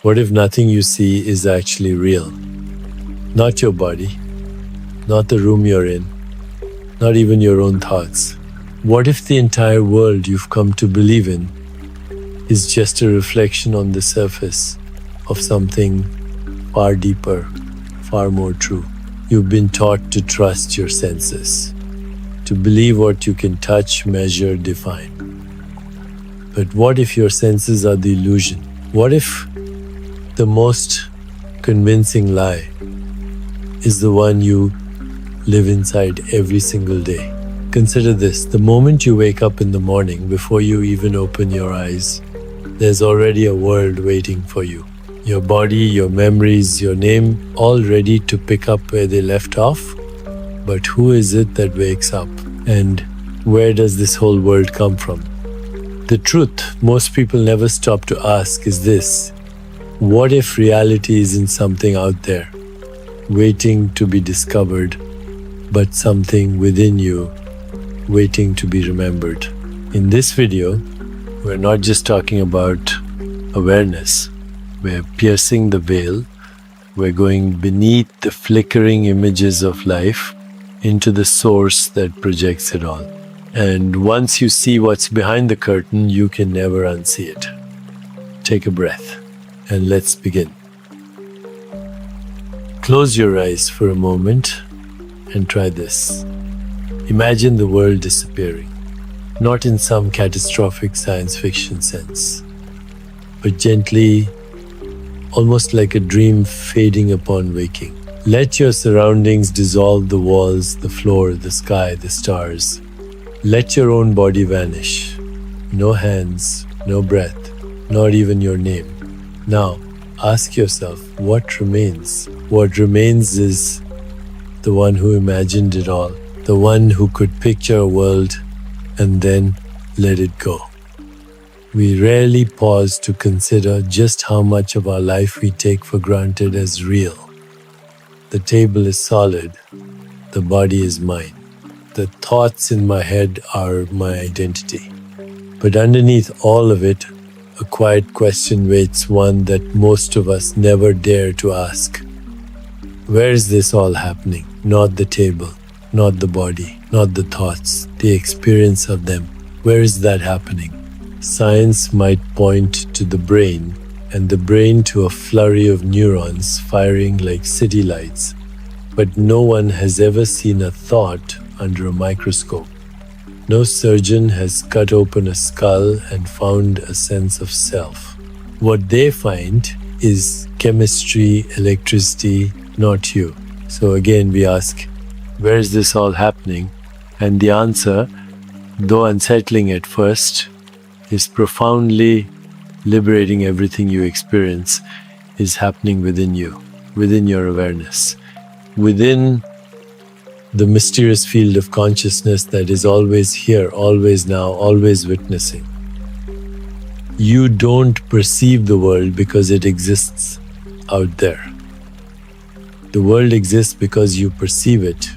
What if nothing you see is actually real? Not your body, not the room you're in, not even your own thoughts. What if the entire world you've come to believe in is just a reflection on the surface of something far deeper, far more true? You've been taught to trust your senses, to believe what you can touch, measure, define. But what if your senses are the illusion? What if the most convincing lie is the one you live inside every single day? Consider this: the moment you wake up in the morning, before you even open your eyes, there's already a world waiting for you. Your body, your memories, your name, all ready to pick up where they left off. But who is it that wakes up? And where does this whole world come from? The truth most people never stop to ask is this: what if reality isn't something out there, waiting to be discovered, but something within you, waiting to be remembered? In this video, we're not just talking about awareness. We're piercing the veil. We're going beneath the flickering images of life into the source that projects it all. And once you see what's behind the curtain, you can never unsee it. Take a breath and let's begin. Close your eyes for a moment and try this. Imagine the world disappearing, not in some catastrophic science fiction sense, but gently, almost like a dream fading upon waking. Let your surroundings dissolve: the walls, the floor, the sky, the stars. Let your own body vanish. No hands, no breath, not even your name. Now, ask yourself, what remains? What remains is the one who imagined it all, the one who could picture a world and then let it go. We rarely pause to consider just how much of our life we take for granted as real. The table is solid, the body is mine. The thoughts in my head are my identity. But underneath all of it, a quiet question waits, one that most of us never dare to ask. Where is this all happening? Not the table, not the body, not the thoughts, the experience of them. Where is that happening? Science might point to the brain, and the brain to a flurry of neurons firing like city lights. But no one has ever seen a thought under a microscope. No surgeon has cut open a skull and found a sense of self. What they find is chemistry, electricity, not you. So again we ask, where is this all happening? And the answer, though unsettling at first, is profoundly liberating. Everything you experience is happening within you, within your awareness, within the mysterious field of consciousness that is always here, always now, always witnessing. You don't perceive the world because it exists out there. The world exists because you perceive it.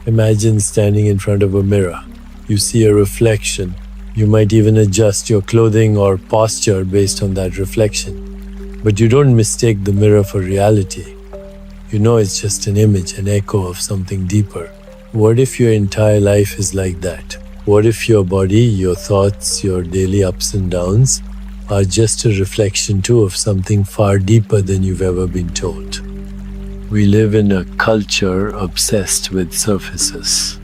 Imagine standing in front of a mirror. You see a reflection. You might even adjust your clothing or posture based on that reflection. But you don't mistake the mirror for reality. You know it's just an image, an echo of something deeper. What if your entire life is like that? What if your body, your thoughts, your daily ups and downs are just a reflection too of something far deeper than you've ever been told? We live in a culture obsessed with surfaces,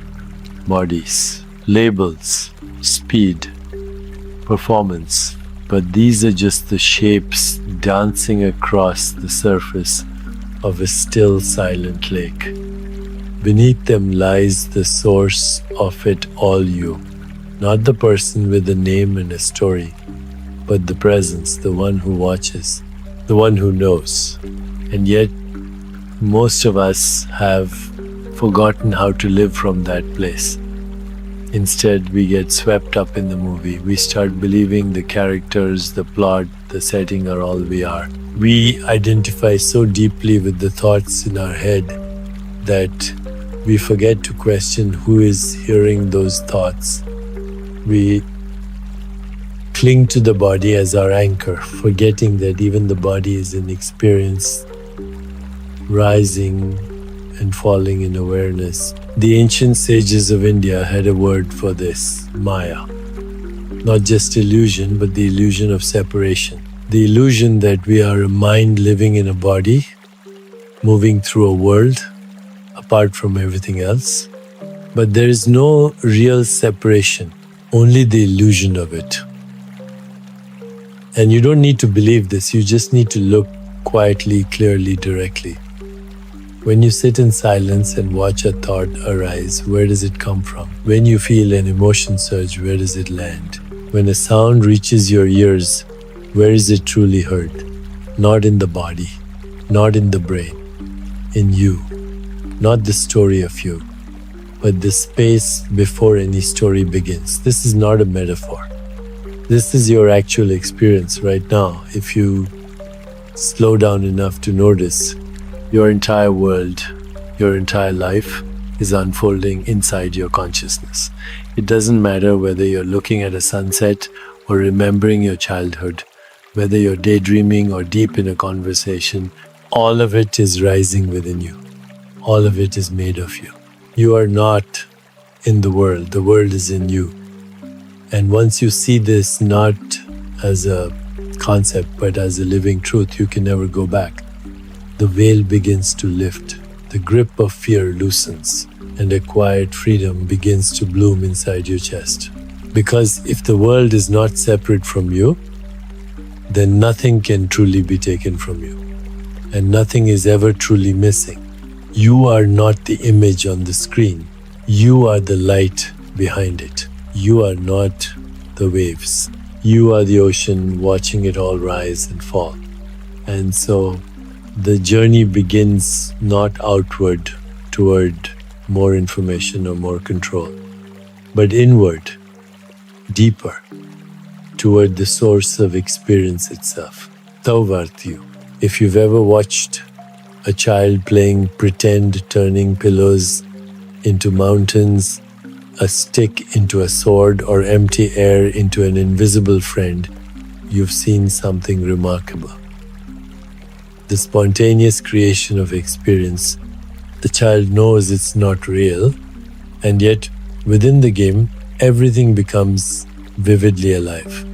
bodies, labels, speed, performance. But these are just the shapes dancing across the surface of a still, silent lake. Beneath them lies the source of it all, you. Not the person with a name and a story, but the presence, the one who watches, the one who knows. And yet, most of us have forgotten how to live from that place. Instead, we get swept up in the movie. We start believing the characters, the plot, the setting are all we are. We identify so deeply with the thoughts in our head that we forget to question who is hearing those thoughts. We cling to the body as our anchor, forgetting that even the body is an experience, rising and falling in awareness. The ancient sages of India had a word for this, Maya. Not just illusion, but the illusion of separation. The illusion that we are a mind living in a body, moving through a world apart from everything else. But there is no real separation, only the illusion of it. And you don't need to believe this, you just need to look quietly, clearly, directly. When you sit in silence and watch a thought arise, where does it come from? When you feel an emotion surge, where does it land? When a sound reaches your ears, where is it truly heard? Not in the body, not in the brain, in you. Not the story of you, but the space before any story begins. This is not a metaphor. This is your actual experience right now. If you slow down enough to notice, your entire world, your entire life is unfolding inside your consciousness. It doesn't matter whether you're looking at a sunset or remembering your childhood, whether you're daydreaming or deep in a conversation, all of it is rising within you. All of it is made of you. You are not in the world is in you. And once you see this not as a concept but as a living truth, you can never go back. The veil begins to lift, the grip of fear loosens, and a quiet freedom begins to bloom inside your chest. Because if the world is not separate from you, then nothing can truly be taken from you, and nothing is ever truly missing. You are not the image on the screen. You are the light behind it. You are not the waves. You are the ocean watching it all rise and fall. And so the journey begins not outward toward more information or more control, but inward, deeper, toward the source of experience itself. Tauvartyu. If you've ever watched a child playing pretend, turning pillows into mountains, a stick into a sword, or empty air into an invisible friend, you've seen something remarkable. The spontaneous creation of experience. The child knows it's not real, and yet within the game, everything becomes vividly alive.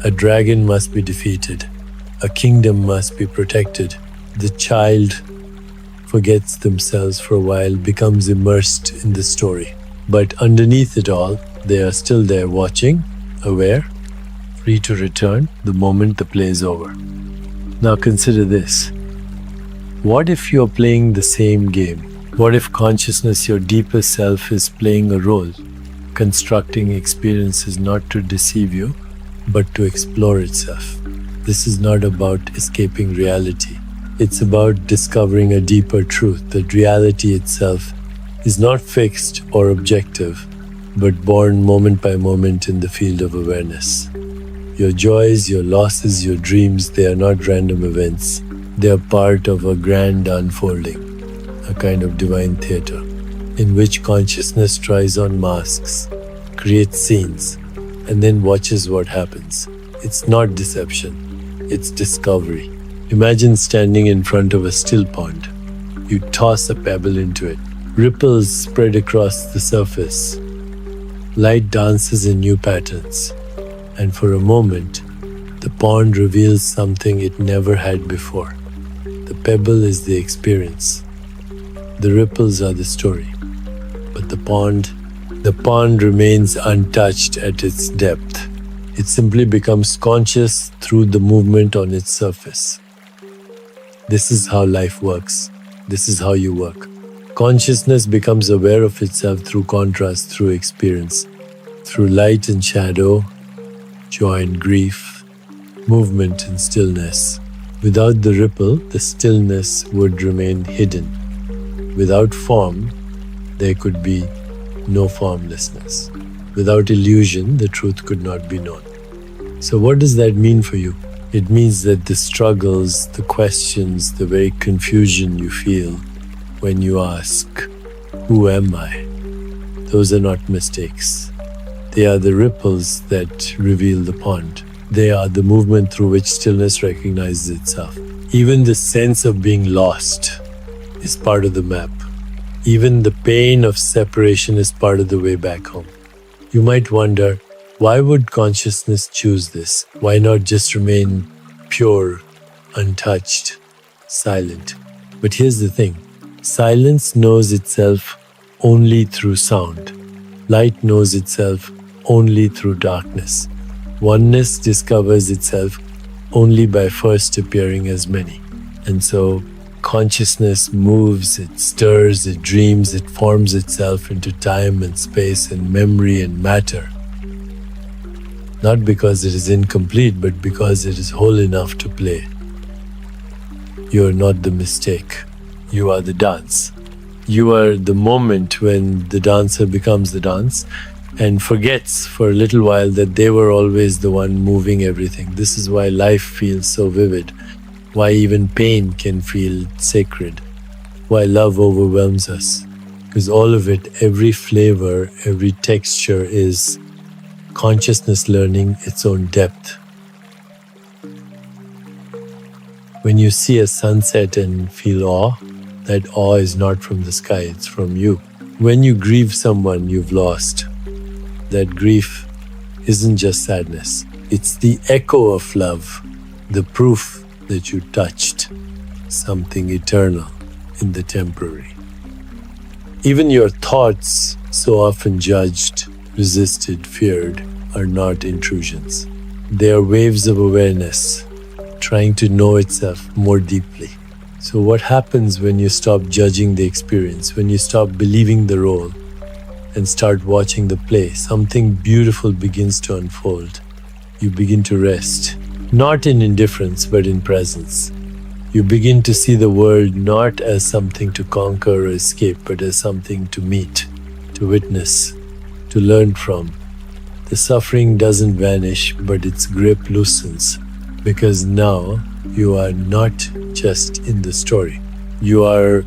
A dragon must be defeated. A kingdom must be protected. The child forgets themselves for a while, becomes immersed in the story. But underneath it all, they are still there watching, aware, free to return the moment the play is over. Now consider this. What if you're playing the same game? What if consciousness, your deepest self, is playing a role, constructing experiences not to deceive you, but to explore itself? This is not about escaping reality. It's about discovering a deeper truth, that reality itself is not fixed or objective, but born moment by moment in the field of awareness. Your joys, your losses, your dreams, they are not random events. They are part of a grand unfolding, a kind of divine theater, in which consciousness tries on masks, creates scenes, and then watches what happens. It's not deception, it's discovery. Imagine standing in front of a still pond. You toss a pebble into it. Ripples spread across the surface. Light dances in new patterns. And for a moment, the pond reveals something it never had before. The pebble is the experience. The ripples are the story. But the pond remains untouched at its depth. It simply becomes conscious through the movement on its surface. This is how life works. This is how you work. Consciousness becomes aware of itself through contrast, through experience, through light and shadow, joy and grief, movement and stillness. Without the ripple, the stillness would remain hidden. Without form, there could be no formlessness. Without illusion, the truth could not be known. So what does that mean for you? It means that the struggles, the questions, the very confusion you feel when you ask, who am I? Those are not mistakes. They are the ripples that reveal the pond. They are the movement through which stillness recognizes itself. Even the sense of being lost is part of the map. Even the pain of separation is part of the way back home. You might wonder, why would consciousness choose this? Why not just remain pure, untouched, silent? But here's the thing. Silence knows itself only through sound. Light knows itself only through darkness. Oneness discovers itself only by first appearing as many. And so consciousness moves, it stirs, it dreams, it forms itself into time and space and memory and matter. Not because it is incomplete, but because it is whole enough to play. You are not the mistake. You are the dance. You are the moment when the dancer becomes the dance and forgets for a little while that they were always the one moving everything. This is why life feels so vivid, why even pain can feel sacred, why love overwhelms us. Because all of it, every flavor, every texture is consciousness learning its own depth. When you see a sunset and feel awe, that awe is not from the sky, it's from you. When you grieve someone you've lost, that grief isn't just sadness. It's the echo of love, the proof that you touched something eternal in the temporary. Even your thoughts, so often judged, resisted, feared, are not intrusions. They are waves of awareness, trying to know itself more deeply. So what happens when you stop judging the experience, when you stop believing the role and start watching the play? Something beautiful begins to unfold. You begin to rest, not in indifference, but in presence. You begin to see the world not as something to conquer or escape, but as something to meet, to witness, to learn from. The suffering doesn't vanish, but its grip loosens, because now you are not just in the story. You are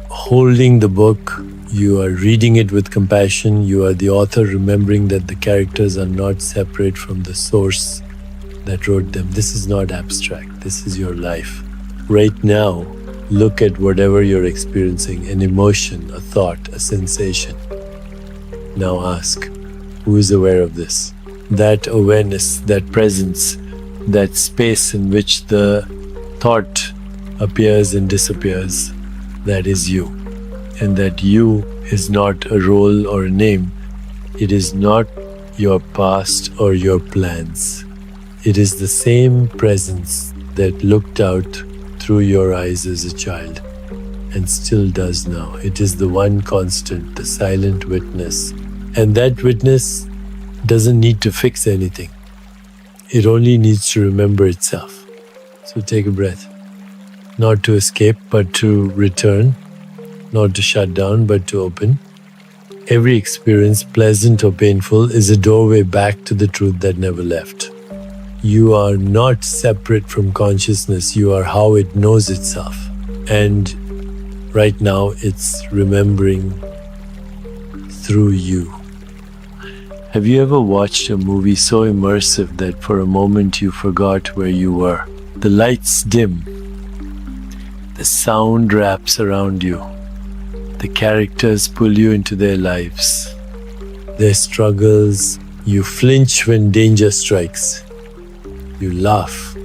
holding the book, you are reading it with compassion, you are the author remembering that the characters are not separate from the source that wrote them. This is not abstract, this is your life. Right now, look at whatever you're experiencing, an emotion, a thought, a sensation. Now ask, who is aware of this? That awareness, that presence, that space in which the thought appears and disappears, that is you. And that you is not a role or a name. It is not your past or your plans. It is the same presence that looked out through your eyes as a child and still does now. It is the one constant, the silent witness. And that witness doesn't need to fix anything. It only needs to remember itself. So take a breath. Not to escape, but to return. Not to shut down, but to open. Every experience, pleasant or painful, is a doorway back to the truth that never left. You are not separate from consciousness. You are how it knows itself. And right now, it's remembering through you. Have you ever watched a movie so immersive that for a moment you forgot where you were? The lights dim. The sound wraps around you. The characters pull you into their lives, their struggles. You flinch when danger strikes. You laugh.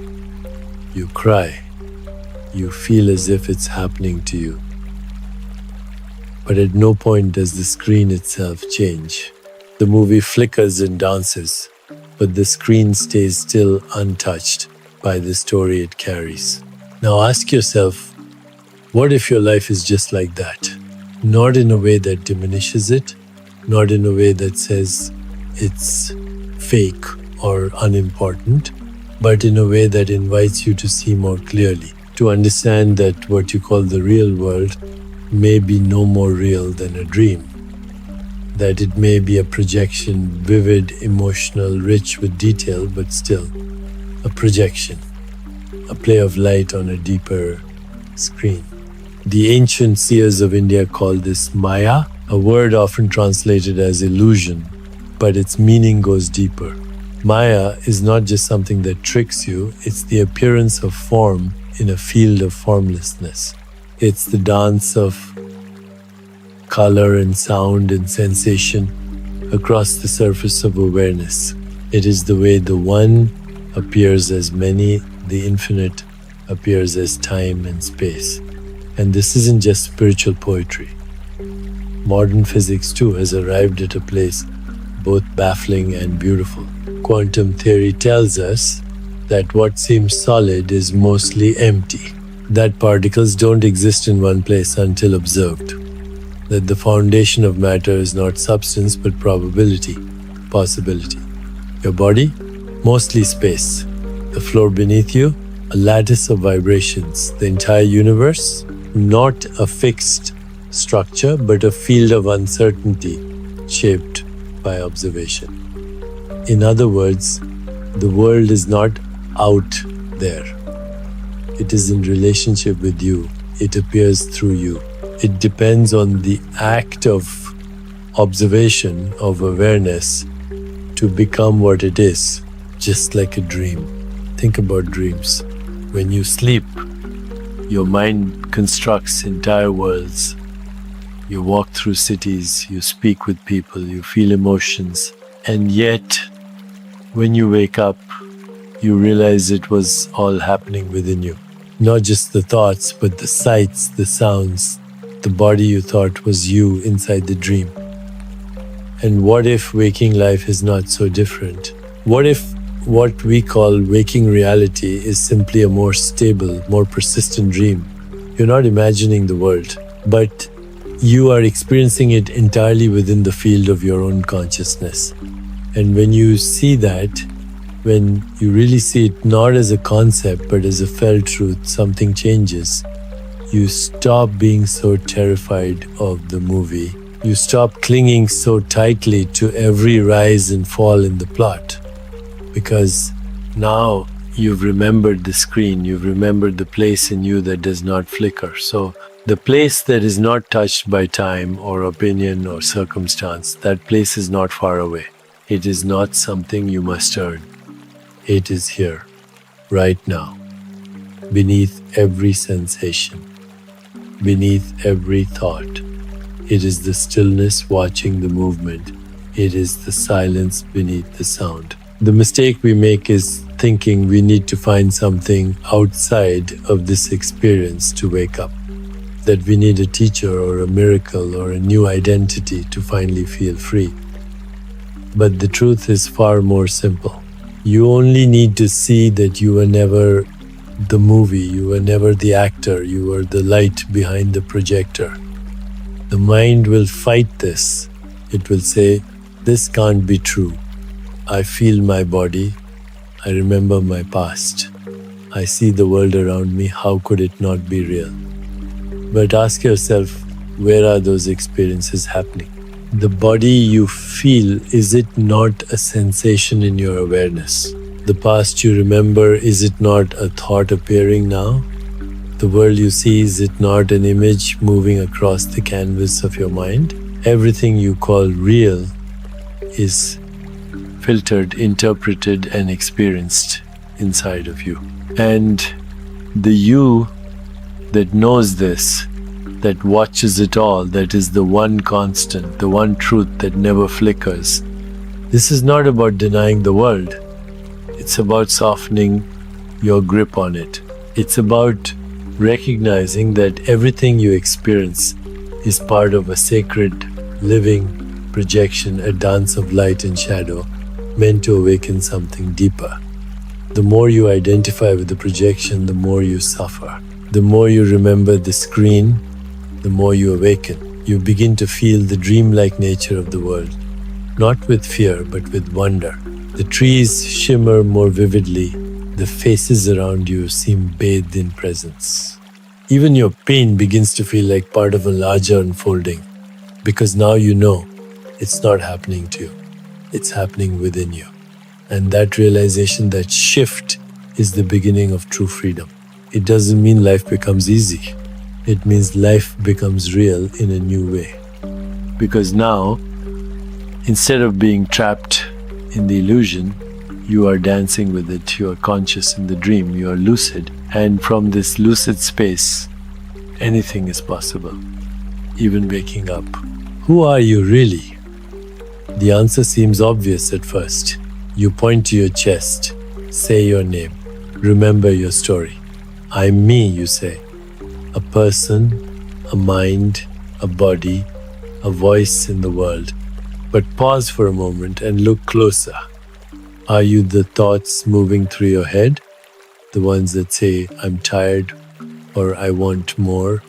You cry. You feel as if it's happening to you. But at no point does the screen itself change. The movie flickers and dances, but the screen stays still, untouched by the story it carries. Now ask yourself, what if your life is just like that? Not in a way that diminishes it, not in a way that says it's fake or unimportant, but in a way that invites you to see more clearly, to understand that what you call the real world may be no more real than a dream. That it may be a projection, vivid, emotional, rich with detail, but still a projection, a play of light on a deeper screen. The ancient seers of India call this Maya, a word often translated as illusion, but its meaning goes deeper. Maya is not just something that tricks you, it's the appearance of form in a field of formlessness. It's the dance of color and sound and sensation across the surface of awareness. It is the way the one appears as many, the infinite appears as time and space. And this isn't just spiritual poetry. Modern physics too has arrived at a place both baffling and beautiful. Quantum theory tells us that what seems solid is mostly empty, that particles don't exist in one place until observed, that the foundation of matter is not substance but probability, possibility. Your body? Mostly space. The floor beneath you? A lattice of vibrations. The entire universe? Not a fixed structure but a field of uncertainty shaped by observation. In other words, the world is not out there. It is in relationship with you. It appears through you. It depends on the act of observation, of awareness, to become what it is, just like a dream. Think about dreams. When you sleep, your mind constructs entire worlds. You walk through cities, you speak with people, you feel emotions, and yet, when you wake up, you realize it was all happening within you. Not just the thoughts, but the sights, the sounds, the body you thought was you inside the dream. And what if waking life is not so different? What if what we call waking reality is simply a more stable, more persistent dream? You're not imagining the world, but you are experiencing it entirely within the field of your own consciousness. And when you see that, when you really see it not as a concept but as a felt truth, something changes. You stop being so terrified of the movie. You stop clinging so tightly to every rise and fall in the plot. Because now you've remembered the screen, you've remembered the place in you that does not flicker. So the place that is not touched by time or opinion or circumstance, that place is not far away. It is not something you must earn. It is here, right now, beneath every sensation, beneath every thought. It is the stillness watching the movement. It is the silence beneath the sound. The mistake we make is thinking we need to find something outside of this experience to wake up. That we need a teacher or a miracle or a new identity to finally feel free. But the truth is far more simple. You only need to see that you were never the movie, you were never the actor, you were the light behind the projector. The mind will fight this. It will say, this can't be true. I feel my body. I remember my past. I see the world around me. How could it not be real? But ask yourself, where are those experiences happening? The body you feel, is it not a sensation in your awareness? The past you remember, is it not a thought appearing now? The world you see, is it not an image moving across the canvas of your mind? Everything you call real is filtered, interpreted, and experienced inside of you. And the you that knows this, that watches it all, that is the one constant, the one truth that never flickers. This is not about denying the world. It's about softening your grip on it. It's about recognizing that everything you experience is part of a sacred, living projection, a dance of light and shadow, meant to awaken something deeper. The more you identify with the projection, the more you suffer. The more you remember the screen, the more you awaken. You begin to feel the dreamlike nature of the world, not with fear, but with wonder. The trees shimmer more vividly. The faces around you seem bathed in presence. Even your pain begins to feel like part of a larger unfolding, because now you know it's not happening to you. It's happening within you. And that realization, that shift, is the beginning of true freedom. It doesn't mean life becomes easy. It means life becomes real in a new way. Because now, instead of being trapped in the illusion, You are dancing with it. You are conscious in the dream. You are lucid. And from this lucid space, anything is possible, even waking up. Who are you really? The answer seems obvious at first. You point to your chest, say your name, remember your story. I'm me, you say. A person, a mind, a body, a voice in the world. But pause for a moment and look closer. Are you the thoughts moving through your head? The ones that say, I'm tired, or I want more,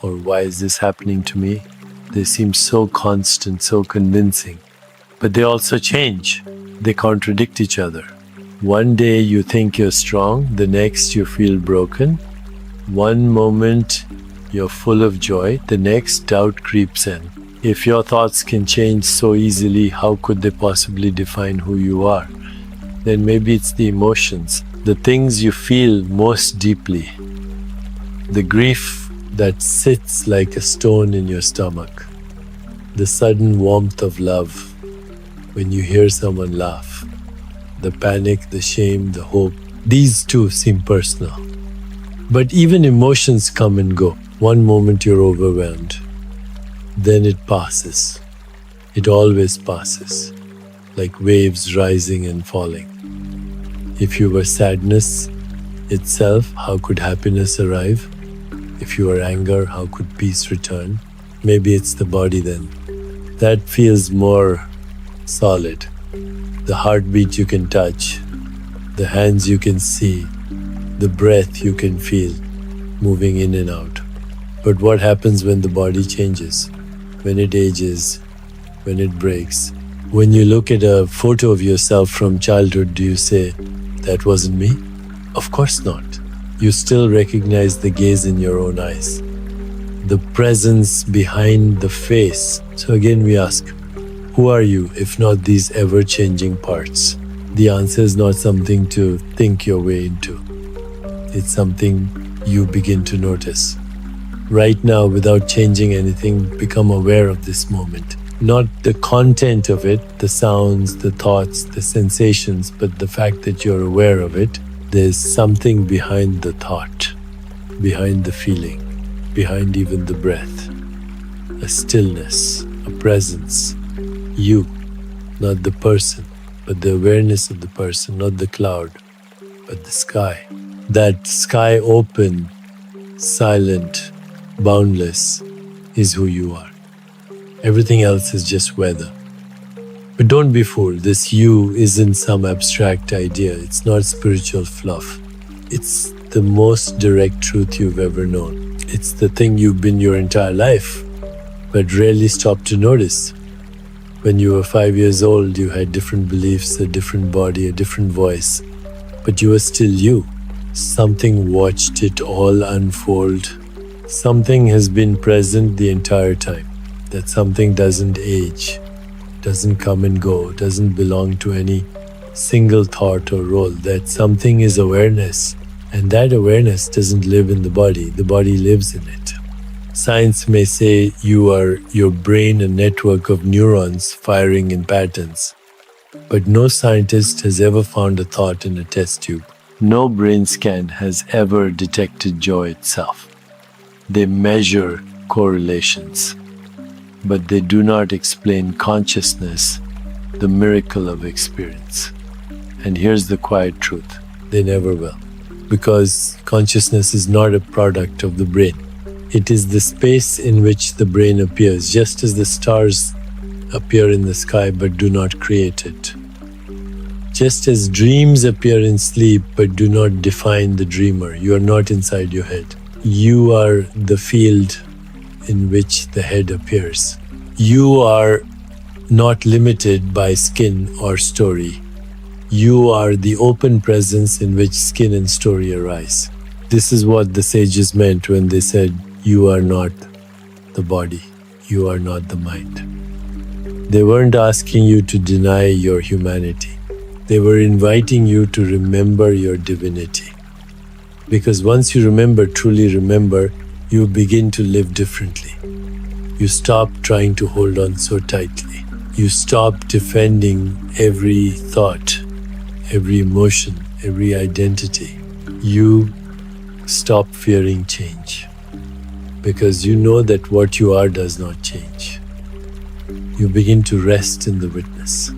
or why is this happening to me? They seem so constant, so convincing. But they also change. They contradict each other. One day you think you're strong, the next you feel broken. One moment you're full of joy, the next doubt creeps in. If your thoughts can change so easily, how could they possibly define who you are? Then maybe it's the emotions, the things you feel most deeply. The grief that sits like a stone in your stomach. The sudden warmth of love when you hear someone laugh. The panic, the shame, the hope. These too seem personal. But even emotions come and go. One moment you're overwhelmed. Then it passes. It always passes, like waves rising and falling. If you were sadness itself, how could happiness arrive? If you were anger, how could peace return? Maybe it's the body then. That feels more solid. The heartbeat you can touch, the hands you can see, the breath you can feel moving in and out. But what happens when the body changes? When it ages, when it breaks? When you look at a photo of yourself from childhood, do you say, that wasn't me? Of course not. You still recognize the gaze in your own eyes, the presence behind the face. So again we ask, who are you if not these ever-changing parts? The answer is not something to think your way into. It's something you begin to notice. Right now, without changing anything, become aware of this moment. Not the content of it, the sounds, the thoughts, the sensations, but the fact that you're aware of it. There's something behind the thought, behind the feeling, behind even the breath. A stillness, a presence. You, not the person, but the awareness of the person, not the cloud, but the sky. That sky open, silent, boundless is who you are. Everything else is just weather. But don't be fooled, this you isn't some abstract idea. It's not spiritual fluff. It's the most direct truth you've ever known. It's the thing you've been your entire life, but rarely stopped to notice. When you were 5 years old, you had different beliefs, a different body, a different voice, but you were still you. Something watched it all unfold. Something has been present the entire time. That something doesn't age, doesn't come and go, doesn't belong to any single thought or role. That something is awareness, and that awareness doesn't live in the body lives in it. Science may say you are your brain, a network of neurons firing in patterns. But no scientist has ever found a thought in a test tube. No brain scan has ever detected joy itself. They measure correlations, but they do not explain consciousness, the miracle of experience. And here's the quiet truth, they never will. Because consciousness is not a product of the brain. It is the space in which the brain appears, just as the stars appear in the sky but do not create it. Just as dreams appear in sleep but do not define the dreamer. You are not inside your head. You are the field in which the head appears. You are not limited by skin or story. You are the open presence in which skin and story arise. This is what the sages meant when they said, you are not the body, you are not the mind. They weren't asking you to deny your humanity. They were inviting you to remember your divinity. Because once you remember, truly remember, you begin to live differently. You stop trying to hold on so tightly. You stop defending every thought, every emotion, every identity, you stop fearing change. Because you know that what you are does not change. You begin to rest in the witness,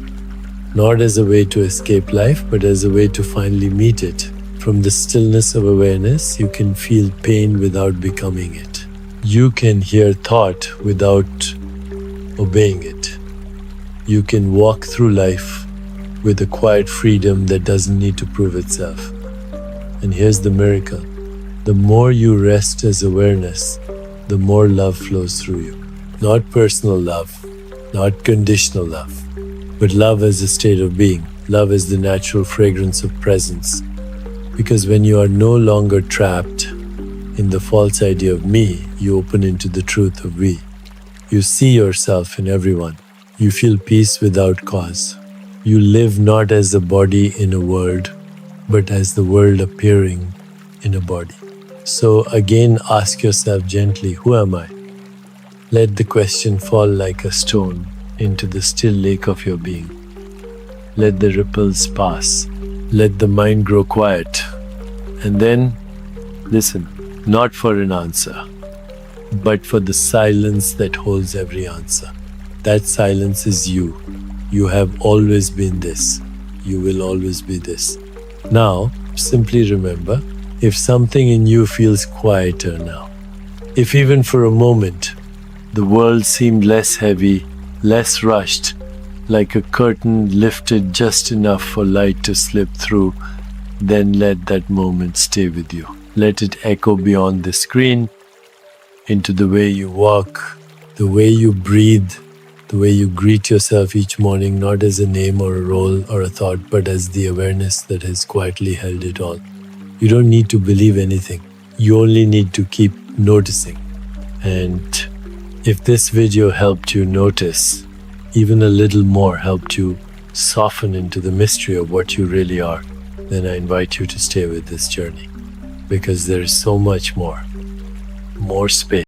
not as a way to escape life, but as a way to finally meet it. From the stillness of awareness, you can feel pain without becoming it. You can hear thought without obeying it. You can walk through life with a quiet freedom that doesn't need to prove itself. And here's the miracle. The more you rest as awareness, the more love flows through you. Not personal love, not conditional love, but love as a state of being. Love as the natural fragrance of presence. Because when you are no longer trapped in the false idea of me, you open into the truth of we. You see yourself in everyone. You feel peace without cause. You live not as a body in a world, but as the world appearing in a body. So again, ask yourself gently, who am I? Let the question fall like a stone into the still lake of your being. Let the ripples pass. Let the mind grow quiet. And then, listen, not for an answer, but for the silence that holds every answer. That silence is you. You have always been this. You will always be this. Now, simply remember, if something in you feels quieter now, if even for a moment the world seemed less heavy, less rushed, like a curtain lifted just enough for light to slip through, then let that moment stay with you. Let it echo beyond the screen, into the way you walk, the way you breathe, the way you greet yourself each morning, not as a name or a role or a thought, but as the awareness that has quietly held it all. You don't need to believe anything. You only need to keep noticing. And if this video helped you notice, even a little more helped you soften into the mystery of what you really are, then I invite you to stay with this journey. Because there is so much more space.